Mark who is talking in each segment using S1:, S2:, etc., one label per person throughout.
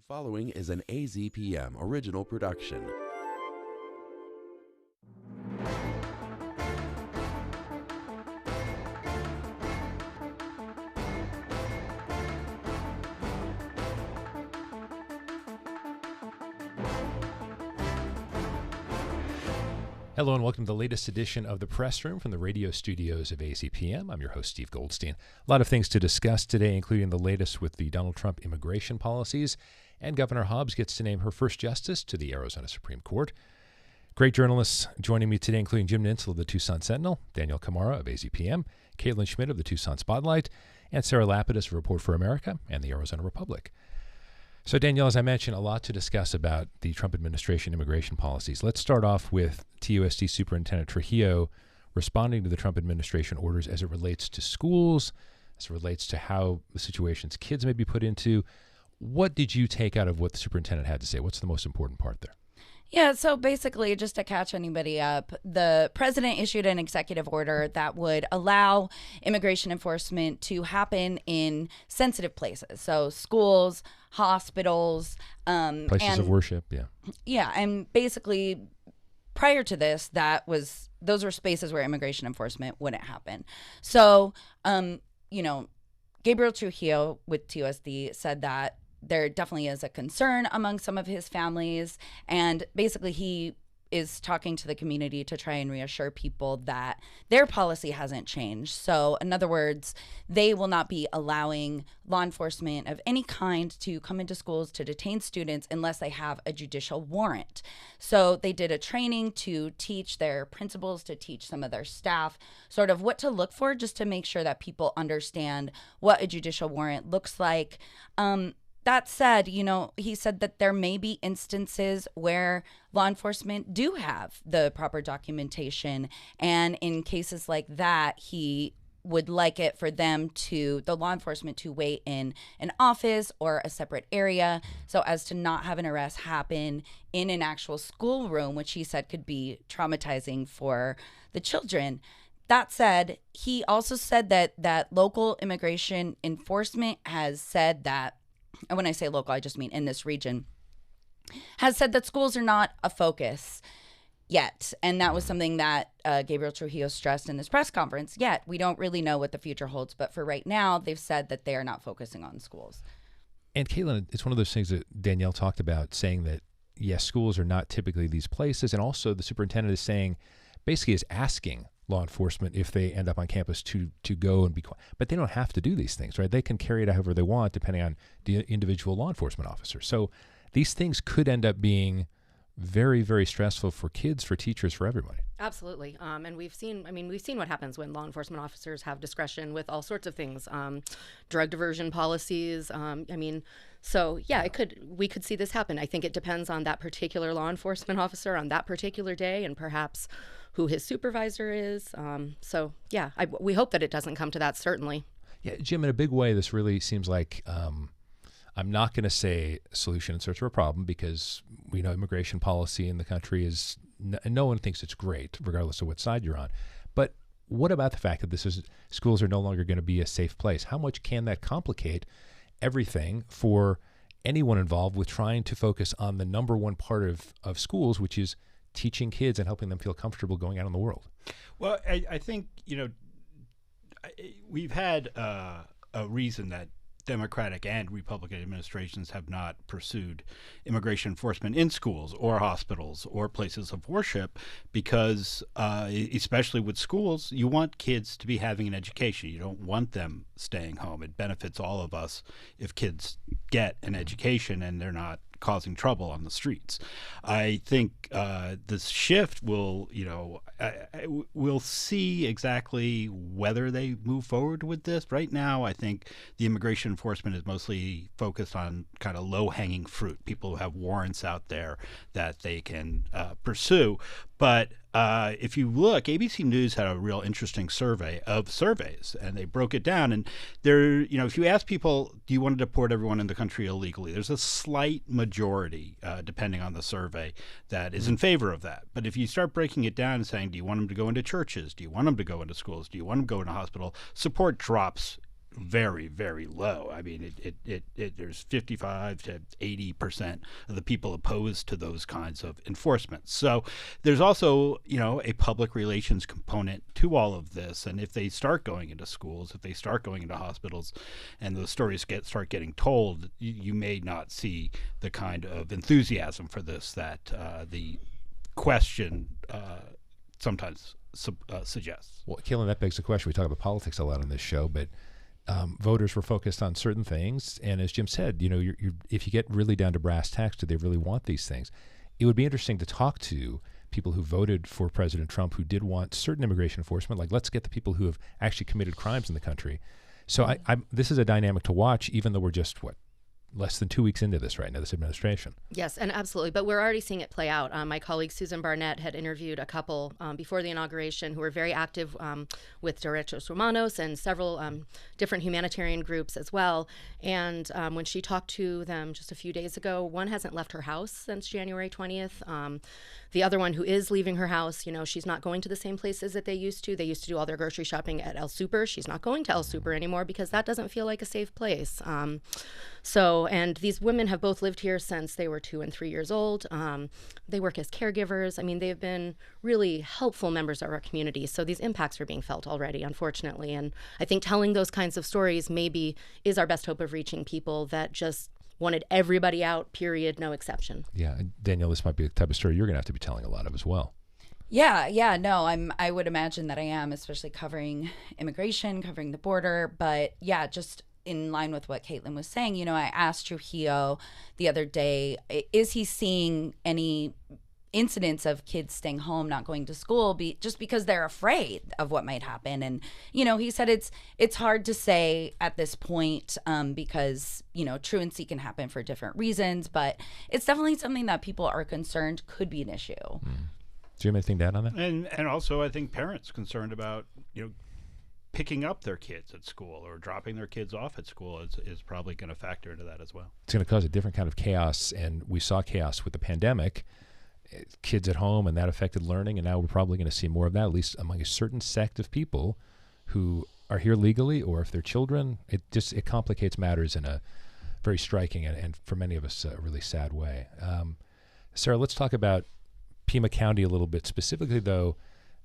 S1: Following is an AZPM original production.
S2: Hello and welcome to the latest edition of the Press Room from the radio studios of AZPM. I'm your host, Steve Goldstein. A lot of things to discuss today, including the latest with the Donald Trump immigration policies, and Governor Hobbs gets to name her first justice to the Arizona Supreme Court. Great journalists joining me today, including Jim Nintzel of the Tucson Sentinel, Danyelle Khmara of AZPM, Caitlyn Schmidt of the Tucson Spotlight, and Sarah Lapidus of Report for America and the Arizona Republic. So, Danyelle, as I mentioned, a lot to discuss about the Trump administration immigration policies. Let's start off with TUSD Superintendent Trujillo responding to the Trump administration orders as it relates to schools, as it relates to how the situations kids may be put into. What did you take out of what the superintendent had to say? What's the most important part there?
S3: Yeah, so basically, just to catch anybody up, the president issued an executive order that would allow immigration enforcement to happen in sensitive places. So schools, hospitals.
S2: Places of worship, yeah.
S3: Yeah, and basically, prior to this, those were spaces where immigration enforcement wouldn't happen. So, Gabriel Trujillo with TUSD said that there definitely is a concern among some of his families. And basically, he is talking to the community to try and reassure people that their policy hasn't changed. So in other words, they will not be allowing law enforcement of any kind to come into schools to detain students unless they have a judicial warrant. So they did a training to teach their principals, to teach some of their staff sort of what to look for, just to make sure that people understand what a judicial warrant looks like. That said, he said that there may be instances where law enforcement do have the proper documentation. And in cases like that, he would like it for the law enforcement to wait in an office or a separate area so as to not have an arrest happen in an actual schoolroom, which he said could be traumatizing for the children. That said, he also said that local immigration enforcement has said that, and when I say local, I just mean in this region, has said that schools are not a focus yet. And that was something that Gabriel Trujillo stressed in this press conference. Yet, we don't really know what the future holds. But for right now, they've said that they are not focusing on schools.
S2: And Caitlyn, it's one of those things that Danyelle talked about, saying that, yes, schools are not typically these places. And also the superintendent is saying, basically is asking law enforcement, if they end up on campus, to go and be quiet. But they don't have to do these things, right? They can carry it out however they want, depending on the individual law enforcement officer. So these things could end up being very, very stressful for kids, for teachers, for everybody.
S4: Absolutely. And we've seen what happens when law enforcement officers have discretion with all sorts of things, drug diversion policies. We could see this happen. I think it depends on that particular law enforcement officer on that particular day, and perhaps who his supervisor is. We hope that it doesn't come to that, certainly.
S2: Yeah, Jim, in a big way, this really seems like, I'm not going to say solution in search of a problem, because we know immigration policy in the country is, no one thinks it's great, regardless of what side you're on. But what about the fact that schools are no longer going to be a safe place? How much can that complicate everything for anyone involved with trying to focus on the number one part of schools, which is teaching kids and helping them feel comfortable going out in the world?
S5: Well, I think, we've had a reason that Democratic and Republican administrations have not pursued immigration enforcement in schools or hospitals or places of worship, because especially with schools, you want kids to be having an education. You don't want them staying home. It benefits all of us if kids get an education and they're not causing trouble on the streets. I think this shift will, we'll see exactly whether they move forward with this. Right now, I think the immigration enforcement is mostly focused on kind of low-hanging fruit, people who have warrants out there that they can pursue. But if you look, ABC News had a real interesting survey of surveys, and they broke it down. And there, if you ask people, do you want to deport everyone in the country illegally? There's a slight majority, depending on the survey, that is in favor of that. But if you start breaking it down and saying, do you want them to go into churches? Do you want them to go into schools? Do you want them to go into hospital? Support drops very, very low. I mean, there's 55 to 80% of the people opposed to those kinds of enforcement. So there's also, a public relations component to all of this. And if they start going into schools, if they start going into hospitals, and those stories start getting told, you may not see the kind of enthusiasm for this that the question sometimes suggests.
S2: Well, Caitlyn, that begs the question. We talk about politics a lot on this show, but voters were focused on certain things, and as Jim said, if you get really down to brass tacks, do they really want these things? It would be interesting to talk to people who voted for President Trump who did want certain immigration enforcement, like let's get the people who have actually committed crimes in the country. So this is a dynamic to watch, even though we're just, less than 2 weeks into this right now, this administration.
S4: Yes, and absolutely. But we're already seeing it play out. My colleague Susan Barnett had interviewed a couple before the inauguration who were very active with Derechos Humanos and several different humanitarian groups as well. And when she talked to them just a few days ago, one hasn't left her house since January 20th. The other one who is leaving her house, she's not going to the same places that they used to. They used to do all their grocery shopping at El Super. She's not going to El Super anymore because that doesn't feel like a safe place. And these women have both lived here since they were 2 and 3 years old. They work as caregivers. I mean, they've been really helpful members of our community. So these impacts are being felt already, unfortunately. And I think telling those kinds of stories maybe is our best hope of reaching people that just wanted everybody out, period, no exception.
S2: Yeah, and Danyelle, this might be the type of story you're going to have to be telling a lot of as well.
S3: Yeah, no, I would imagine that I am, especially covering immigration, covering the border. But yeah, just in line with what Caitlyn was saying, I asked Trujillo the other day, is he seeing any incidents of kids staying home, not going to school, just because they're afraid of what might happen? And he said it's hard to say at this point because truancy can happen for different reasons, but it's definitely something that people are concerned could be an issue.
S2: Do you have anything to add on that?
S5: And also, I think parents concerned about picking up their kids at school or dropping their kids off at school is probably going to factor into that as well.
S2: It's going to cause a different kind of chaos, and we saw chaos with the pandemic. Kids at home, and that affected learning, and now we're probably going to see more of that, at least among a certain sect of people who are here legally, or if they're children. It complicates matters in a very striking and for many of us, a really sad way. Sarah, let's talk about Pima County a little bit, specifically, though,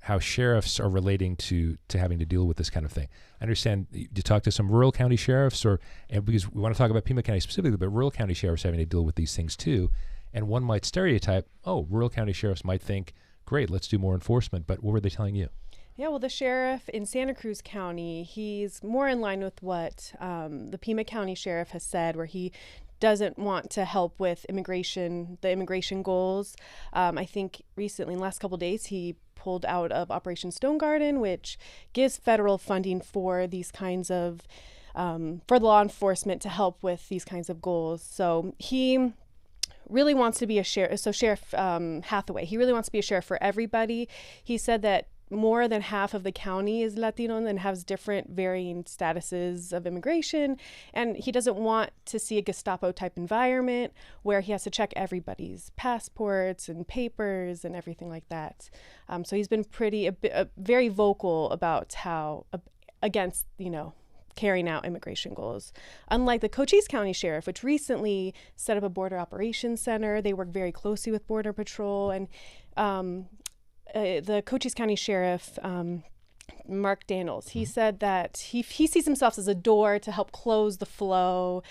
S2: how sheriffs are relating to having to deal with this kind of thing. I understand you talk to some rural county sheriffs, and because we want to talk about Pima County specifically, but rural county sheriffs having to deal with these things too. And one might stereotype, rural county sheriffs might think, great, let's do more enforcement. But what were they telling you?
S6: Yeah, well, the sheriff in Santa Cruz County, he's more in line with what the Pima County sheriff has said, where he doesn't want to help with the immigration goals. I think recently, in the last couple of days, he pulled out of Operation Stone Garden, which gives federal funding for these kinds of, for law enforcement to help with these kinds of goals. So he really wants to be a sheriff. So Sheriff Hathaway, he really wants to be a sheriff for everybody. He said that more than half of the county is Latino and has different varying statuses of immigration. And he doesn't want to see a Gestapo type environment where he has to check everybody's passports and papers and everything like that. So he's been very vocal about how against, carrying out immigration goals. Unlike the Cochise County Sheriff, which recently set up a border operations center, they work very closely with Border Patrol. And the Cochise County Sheriff, Mark Daniels, he said that he sees himself as a door to help close the flow.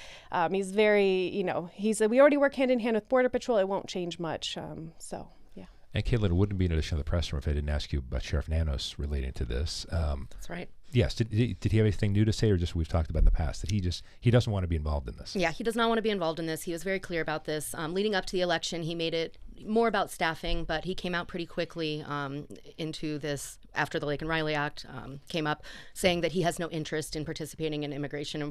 S6: He's very, he said, we already work hand in hand with Border Patrol. It won't change much. Yeah.
S2: And Caitlyn, it wouldn't be an edition of the press room if I didn't ask you about Sheriff Nanos relating to this.
S4: That's right.
S2: Yes. Did he have anything new to say, or just we've talked about in the past that he doesn't want to be involved in this?
S4: Yeah, he does not want to be involved in this. He was very clear about this. Leading up to the election, he made it more about staffing, but he came out pretty quickly into this after the Laken Riley Act came up, saying that he has no interest in participating in immigration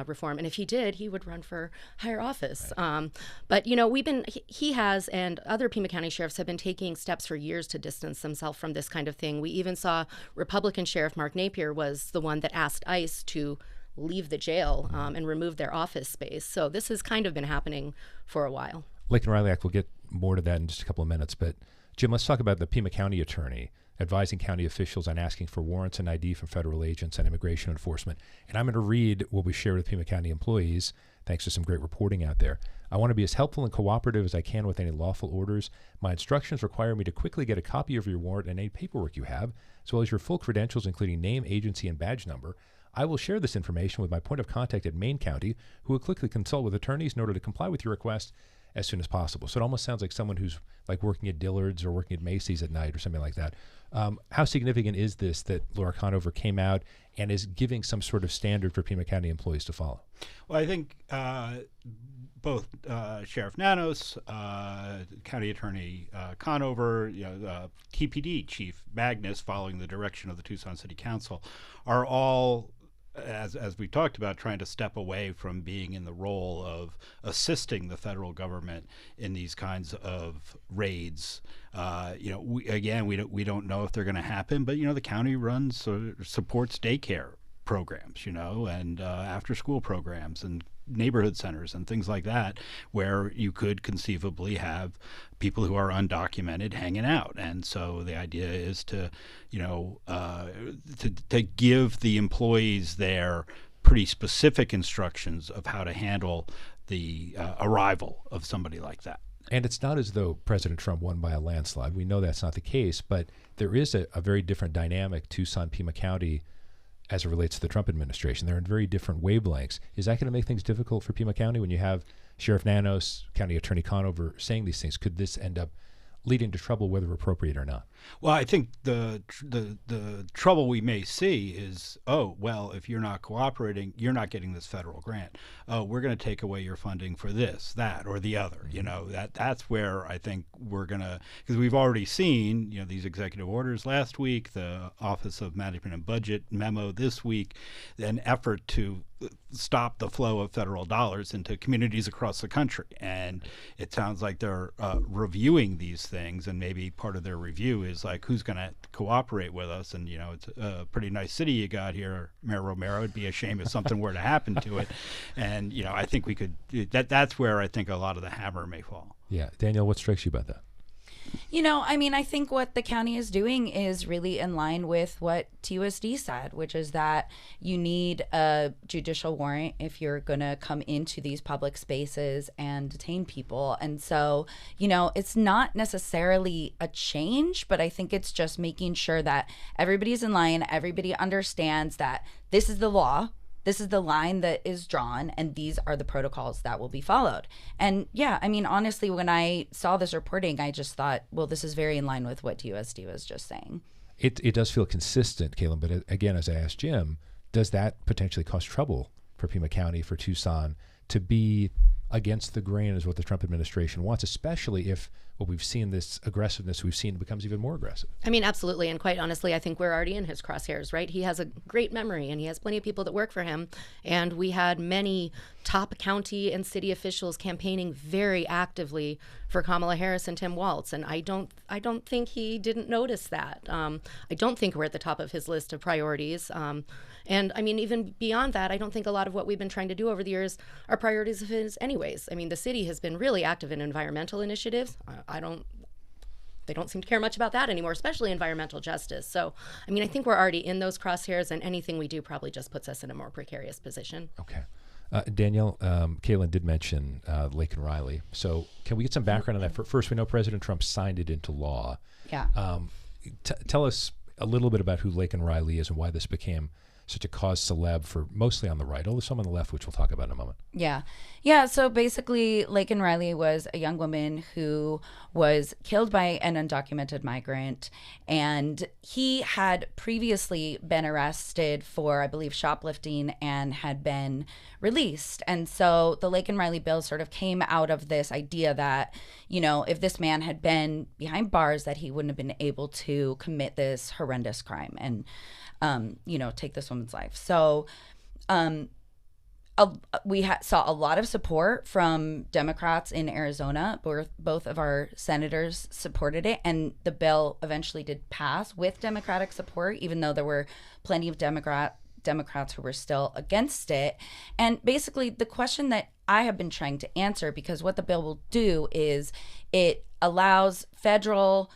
S4: reform. And if he did, he would run for higher office. Right. But, he has, and other Pima County sheriffs have been taking steps for years to distance themselves from this kind of thing. We even saw Republican Sheriff Mark Napier was the one that asked ICE to leave the jail and remove their office space. So this has kind of been happening for a while.
S2: Laken Riley Act, we'll get more to that in just a couple of minutes. But Jim, let's talk about the Pima County attorney advising county officials on asking for warrants and ID from federal agents and immigration enforcement. And I'm going to read what we shared with Pima County employees, thanks to some great reporting out there. I want to be as helpful and cooperative as I can with any lawful orders. My instructions require me to quickly get a copy of your warrant and any paperwork you have, as well as your full credentials, including name, agency, and badge number. I will share this information with my point of contact at Maine County, who will quickly consult with attorneys in order to comply with your request as soon as possible. So it almost sounds like someone who's like working at Dillard's or working at Macy's at night or something like that. How significant is this that Laura Conover came out and is giving some sort of standard for Pima County employees to follow?
S5: Well, I think both Sheriff Nanos, County Attorney Conover, TPD Chief Magnus, following the direction of the Tucson City Council, are all, as we talked about, trying to step away from being in the role of assisting the federal government in these kinds of raids. We don't know if they're going to happen, but the county runs or supports daycare programs, and after-school programs and neighborhood centers and things like that, where you could conceivably have people who are undocumented hanging out. And so the idea is to give the employees there pretty specific instructions of how to handle the arrival of somebody like that.
S2: And it's not as though President Trump won by a landslide. We know that's not the case, but there is a very different dynamic, Tucson, Pima County, as it relates to the Trump administration. They're in very different wavelengths. Is that going to make things difficult for Pima County when you have Sheriff Nanos, County Attorney Conover saying these things? Could this end up leading to trouble, whether appropriate or not?
S5: Well, I think the trouble we may see is, if you're not cooperating, you're not getting this federal grant. We're going to take away your funding for this, that, or the other. That's where I think we're going to, because we've already seen, these executive orders last week, the Office of Management and Budget memo this week, an effort to stop the flow of federal dollars into communities across the country. And it sounds like they're reviewing these things, and maybe part of their review is like, who's going to cooperate with us? And, it's a pretty nice city you got here, Mayor Romero. It'd be a shame if something were to happen to it. And, I think we could, that's where I think a lot of the hammer may fall.
S2: Yeah. Danyelle, what strikes you about that?
S3: I think what the county is doing is really in line with what TUSD said, which is that you need a judicial warrant if you're going to come into these public spaces and detain people. And so, it's not necessarily a change, but I think it's just making sure that everybody's in line, everybody understands that this is the law. This is the line that is drawn, and these are the protocols that will be followed. And honestly, when I saw this reporting, I just thought, well, this is very in line with what TUSD was just saying.
S2: It does feel consistent, Caitlyn, but again, as I asked Jim, does that potentially cause trouble for Pima County, for Tucson, to be against the grain is what the Trump administration wants, especially if what we've seen, this aggressiveness we've seen, becomes even more aggressive?
S4: Absolutely. And quite honestly, I think we're already in his crosshairs, right? He has a great memory, and he has plenty of people that work for him. And we had many top county and city officials campaigning very actively for Kamala Harris and Tim Walz. And I don't think he didn't notice that. I don't think we're at the top of his list of priorities. And even beyond that, I don't think a lot of what we've been trying to do over the years are priorities of his anyways. The city has been really active in environmental initiatives. They don't seem to care much about that anymore, especially environmental justice. So, I think we're already in those crosshairs, and anything we do probably just puts us in a more precarious position.
S2: Okay. Danyelle, Caitlyn did mention Laken Riley. So can we get some background on that? First, we know President Trump signed it into law.
S3: Yeah.
S2: Tell us a little bit about who Laken Riley is and why this became such a cause celeb for mostly on the right, although some on the left, which we'll talk about in a moment.
S3: Yeah. So basically, Laken Riley was a young woman who was killed by an undocumented migrant, and he had previously been arrested for, I believe, shoplifting and had been released. And so the Laken Riley bill sort of came out of this idea that, if this man had been behind bars, that he wouldn't have been able to commit this horrendous crime and take this woman's life. So we saw a lot of support from Democrats in Arizona. Both of our senators supported it, and the bill eventually did pass with Democratic support, even though there were plenty of Democrats who were still against it. And basically, the question that I have been trying to answer, because what the bill will do is it allows federal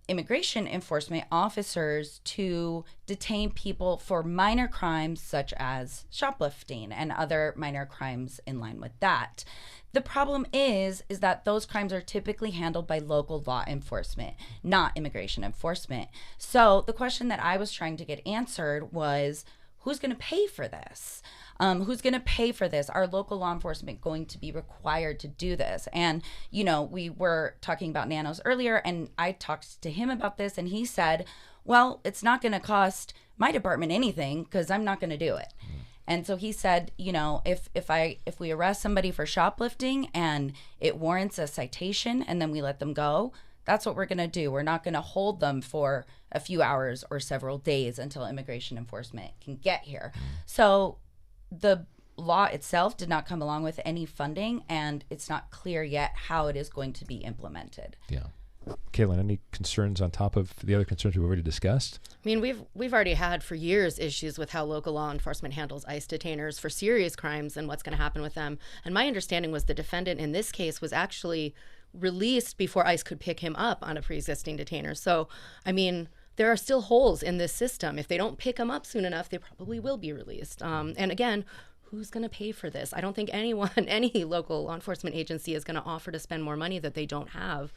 S3: immigration enforcement officers to detain people for minor crimes such as shoplifting and other minor crimes in line with that. The problem is that those crimes are typically handled by local law enforcement, not immigration enforcement. So the question that I was trying to get answered was, who's going to pay for this? Who's going to pay for this? Are local law enforcement going to be required to do this? And, you know, we were talking about nanos earlier, and I talked to him about this, and he said, well, it's not going to cost my department anything because I'm not going to do it. And so he said, you know, if we arrest somebody for shoplifting and it warrants a citation and then we let them go, that's what we're going to do. We're not going to hold them for a few hours or several days until immigration enforcement can get here. So the law itself did not come along with any funding, and it's not clear yet how it is going to be implemented.
S2: Yeah. Caitlyn, any concerns on top of the other concerns we've already discussed?
S4: I mean, we've already had for years issues with how local law enforcement handles ICE detainers for serious crimes and what's going to happen with them. And my understanding was the defendant in this case was actually released before ICE could pick him up on a pre-existing detainer. So, I mean, there are still holes in this system. If they don't pick him up soon enough, they probably will be released. And again, who's going to pay for this? I don't think anyone, any local law enforcement agency is going to offer to spend more money that they don't have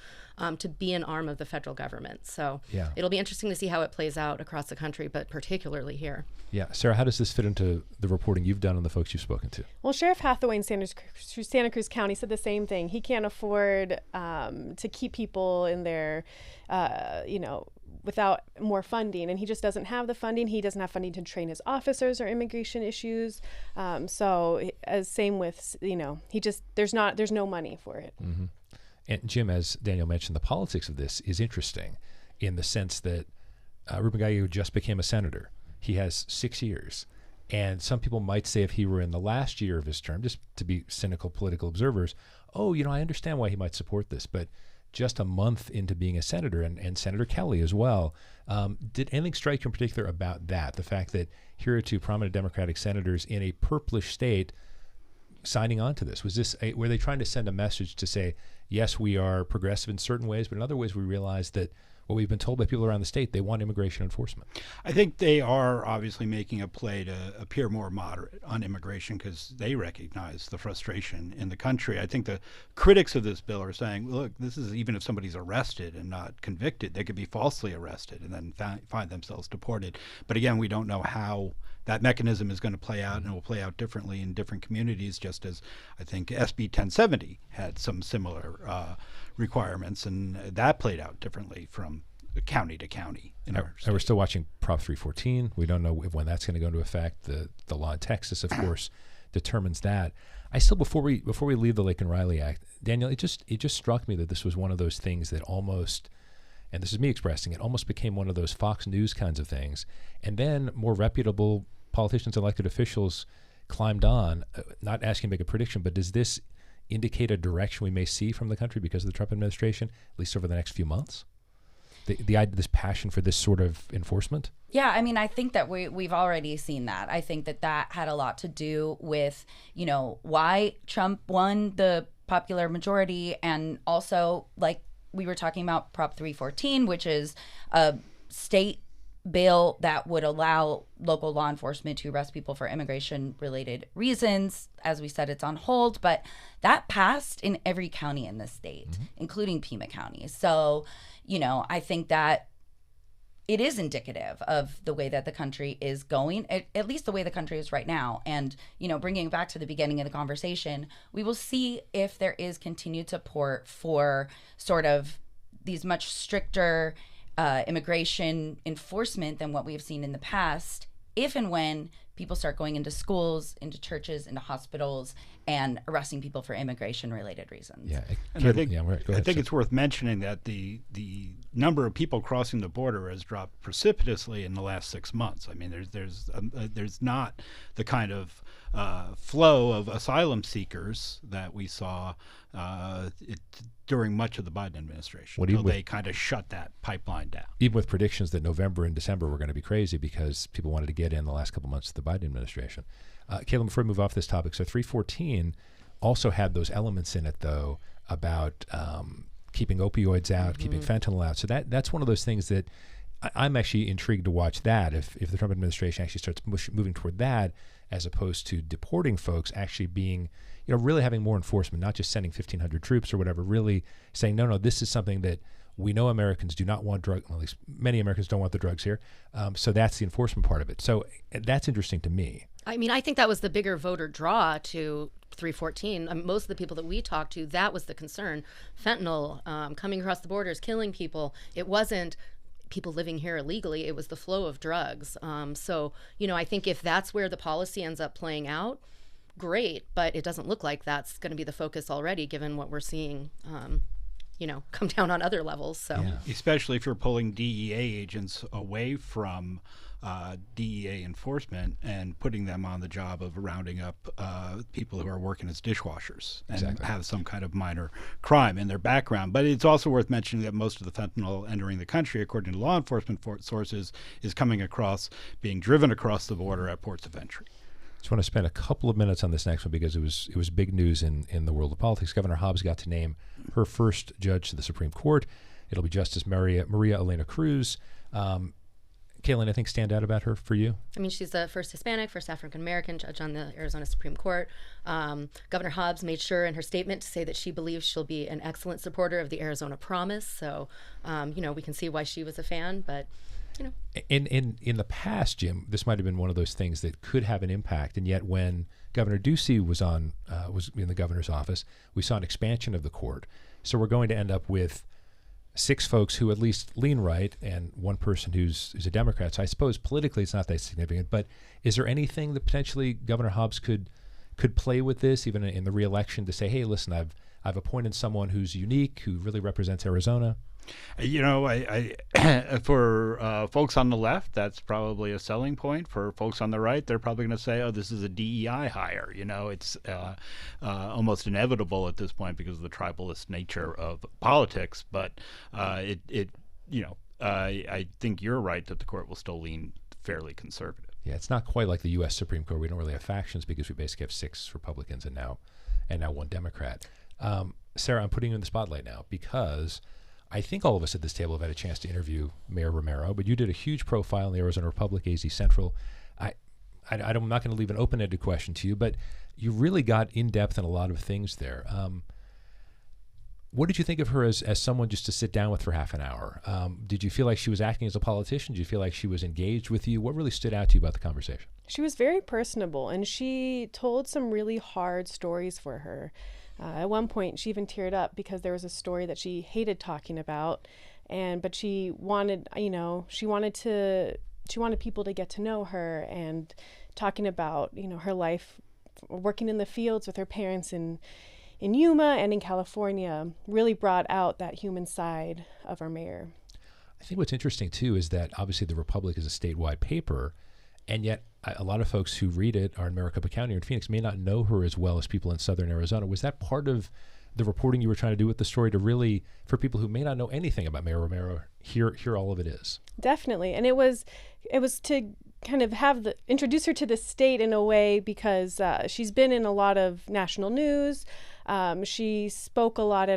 S4: to be an arm of the federal government. So it'll be interesting to see how it plays out across the country, but particularly here. Yeah.
S2: Sarah, how does this fit into the reporting you've done and the folks you've spoken to?
S6: Well, Sheriff Hathaway in Santa Cruz County said the same thing. He can't afford to keep people in their, without more funding, and he just doesn't have the funding. He doesn't have funding to train his officers or immigration issues. So as same with, there's no money for it.
S2: Mm-hmm. And Jim, as Danyelle mentioned, the politics of this is interesting in the sense that Ruben Gallego just became a senator. He has 6 years. And some people might say if he were in the last year of his term, just to be cynical political observers, I understand why he might support this. But just a month into being a senator, and Senator Kelly as well, did anything strike you in particular about that? The fact that here are two prominent Democratic senators in a purplish state signing on to this. Were they trying to send a message to say, yes, we are progressive in certain ways, but in other ways we realize that what we've been told by people around the state, they want immigration enforcement?
S5: I think they are obviously making a play to appear more moderate on immigration because they recognize the frustration in the country. I think the critics of this bill are saying, look, this is even if somebody's arrested and not convicted, they could be falsely arrested and then find themselves deported. But again, we don't know how that mechanism is going to play out, and it will play out differently in different communities, just as I think SB 1070 had some similar requirements, and that played out differently from county to county.
S2: And we're still watching Prop 314. We don't know when that's going to go into effect. The law in Texas, of course, determines that. I still, before we leave the Laken Riley Act, Danyelle, it just struck me that this was one of those things that almost, and this is me expressing it, almost became one of those Fox News kinds of things. And then more reputable politicians and elected officials climbed on, not asking to make a prediction, but does this indicate a direction we may see from the country because of the Trump administration, at least over the next few months? This passion for this sort of enforcement?
S3: Yeah, I mean, I think that we've already seen that. I think that had a lot to do with, why Trump won the popular majority, and also, like we were talking about, Prop 314, which is a state bill that would allow local law enforcement to arrest people for immigration-related reasons. As we said, it's on hold, but that passed in every county in the state, including Pima County. So, I think that it is indicative of the way that the country is going, at least the way the country is right now. And, bringing it back to the beginning of the conversation, we will see if there is continued support for sort of these much stricter immigration enforcement than what we've seen in the past, if and when people start going into schools, into churches, into hospitals, and arresting people for immigration-related reasons.
S2: Yeah,
S5: and I think it's worth mentioning that the number of people crossing the border has dropped precipitously in the last 6 months. I mean, there's not the kind of flow of asylum seekers that we saw during much of the Biden administration. They kind of shut that pipeline down.
S2: Even with predictions that November and December were going to be crazy because people wanted to get in the last couple months of the Biden administration. Caitlyn, before we move off this topic, so 314 also had those elements in it, though, about keeping opioids out, keeping fentanyl out. So that's one of those things that I'm actually intrigued to watch that if the Trump administration actually starts moving toward that, as opposed to deporting folks, actually being, really having more enforcement, not just sending 1,500 troops or whatever, really saying, no, this is something that we know Americans do not want well, at least many Americans don't want the drugs here. So that's the enforcement part of it. So that's interesting to me.
S4: I mean, I think that was the bigger voter draw to 314. Most of the people that we talked to, that was the concern. Fentanyl coming across the borders, killing people. It wasn't people living here illegally. It was the flow of drugs. So, I think if that's where the policy ends up playing out, great. But it doesn't look like that's going to be the focus already, given what we're seeing come down on other levels. So,
S5: especially if you're pulling DEA agents away from DEA enforcement and putting them on the job of rounding up people who are working as dishwashers and have some kind of minor crime in their background. But it's also worth mentioning that most of the fentanyl entering the country, according to law enforcement sources, is being driven across the border at ports of entry.
S2: Just want to spend a couple of minutes on this next one because it was big news in the world of politics. Governor Hobbs got to name her first judge to the Supreme Court. It'll be Justice Maria Elena Cruz. Caitlyn, anything stand out about her for you?
S4: I mean, she's the first Hispanic, first African-American judge on the Arizona Supreme Court. Governor Hobbs made sure in her statement to say that she believes she'll be an excellent supporter of the Arizona Promise. So, we can see why she was a fan, but...
S2: In the past, Jim, this might have been one of those things that could have an impact, and yet when Governor Ducey was in the governor's office, we saw an expansion of the court. So we're going to end up with 6 folks who at least lean right and one person who's a Democrat. So I suppose politically it's not that significant, but is there anything that potentially Governor Hobbs could play with this, even in the re-election, to say, hey, listen, I've appointed someone who's unique, who really represents Arizona?
S5: I for folks on the left, that's probably a selling point. For folks on the right, they're probably going to say, "Oh, this is a DEI hire." It's almost inevitable at this point because of the tribalist nature of politics. But I think you're right that the court will still lean fairly conservative.
S2: Yeah, it's not quite like the U.S. Supreme Court. We don't really have factions because we basically have 6 Republicans and now 1 Democrat. Sarah, I'm putting you in the spotlight now because I think all of us at this table have had a chance to interview Mayor Romero, but you did a huge profile in the Arizona Republic, AZ Central. I'm not going to leave an open-ended question to you, but you really got in-depth in a lot of things there. What did you think of her as someone just to sit down with for half an hour? Did you feel like she was acting as a politician? Did you feel like she was engaged with you? What really stood out to you about the conversation? She
S6: was very personable, and she told some really hard stories for her. At one point, she even teared up because there was a story that she hated talking about, but she wanted people to get to know her, and talking about her life working in the fields with her parents in Yuma and in California really brought out that human side of our mayor.
S2: I think what's interesting too is that obviously the Republic is a statewide paper, and yet a lot of folks who read it are in Maricopa County or in Phoenix may not know her as well as people in southern Arizona. Was that part of the reporting you were trying to do with the story, to really, for people who may not know anything about Mayor Romero, hear all of it is?
S6: Definitely. And it was to kind of introduce her to the state in a way, because she's been in a lot of national news. She spoke a lot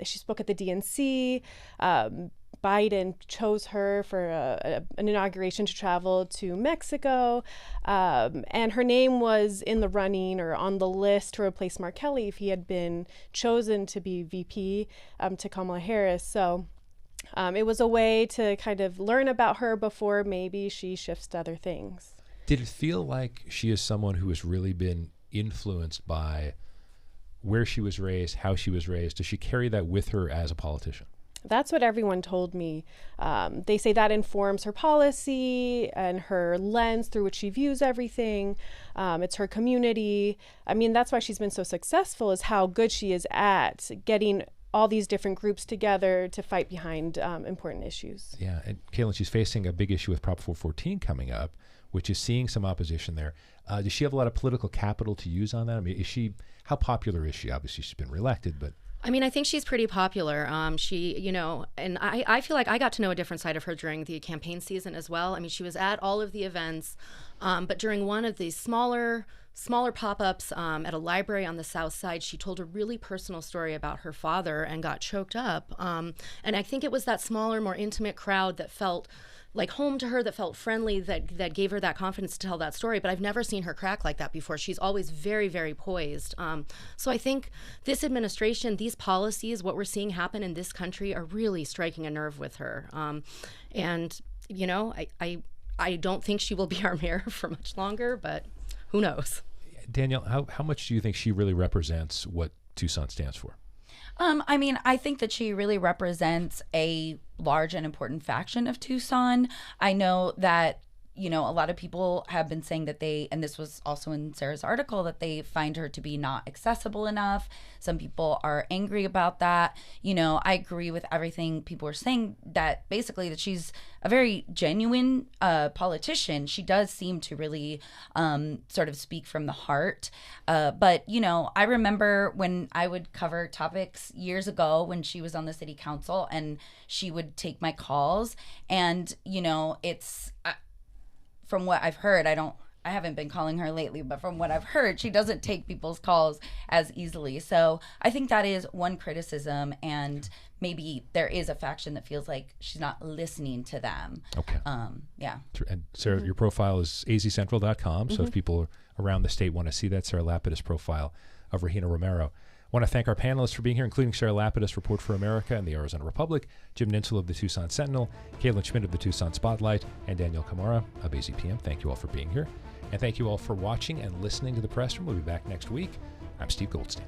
S6: she spoke at the DNC. Biden chose her for an inauguration to travel to Mexico, and her name was in the running or on the list to replace Mark Kelly if he had been chosen to be VP to Kamala Harris. So it was a way to kind of learn about her before maybe she shifts to other things.
S2: Did it feel like she is someone who has really been influenced by where she was raised, how she was raised? Does she carry that with her as a politician?
S6: That's what everyone told me. They say that informs her policy and her lens through which she views everything. It's her community. I mean, that's why she's been so successful, is how good she is at getting all these different groups together to fight behind important issues.
S2: Yeah, and Caitlyn, she's facing a big issue with Prop 414 coming up, which is seeing some opposition there. Does she have a lot of political capital to use on that? I mean, how popular is she? Obviously, she's been reelected, but...
S4: I mean, I think she's pretty popular. She, and I feel like I got to know a different side of her during the campaign season as well. I mean, she was at all of the events, but during one of these smaller smaller pop-ups at a library on the south side. She told a really personal story about her father and got choked up. And I think it was that smaller, more intimate crowd that felt like home to her, that felt friendly, that gave her that confidence to tell that story. But I've never seen her crack like that before. She's always very, very poised. So I think this administration, these policies, what we're seeing happen in this country are really striking a nerve with her. And, you know, I don't think she will be our mayor for much longer, but who knows?
S2: Danyelle, how much do you think she really represents what Tucson stands for?
S3: I mean, I think that she really represents a large and important faction of Tucson. I know that, you know, a lot of people have been saying that and this was also in Sarah's article, that they find her to be not accessible enough. Some people are angry about that. You know, I agree with everything people are saying, that basically that she's a very genuine politician. She does seem to really sort of speak from the heart. But, you know, I remember when I would cover topics years ago when she was on the city council and she would take my calls. And, you know, from what I've heard, I haven't been calling her lately, but from what I've heard, she doesn't take people's calls as easily. So I think that is one criticism, and maybe there is a faction that feels like she's not listening to them.
S2: Okay.
S3: Yeah.
S2: And Sarah, your profile is azcentral.com. So if people around the state want to see that Sarah Lapidus profile of Regina Romero. I want to thank our panelists for being here, including Sarah Lapidus, Report for America and the Arizona Republic, Jim Nintzel of the Tucson Sentinel, Caitlyn Schmidt of the Tucson Spotlight, and Danyelle Khmara of AZPM. Thank you all for being here. And thank you all for watching and listening to The Press Room. We'll be back next week. I'm Steve Goldstein.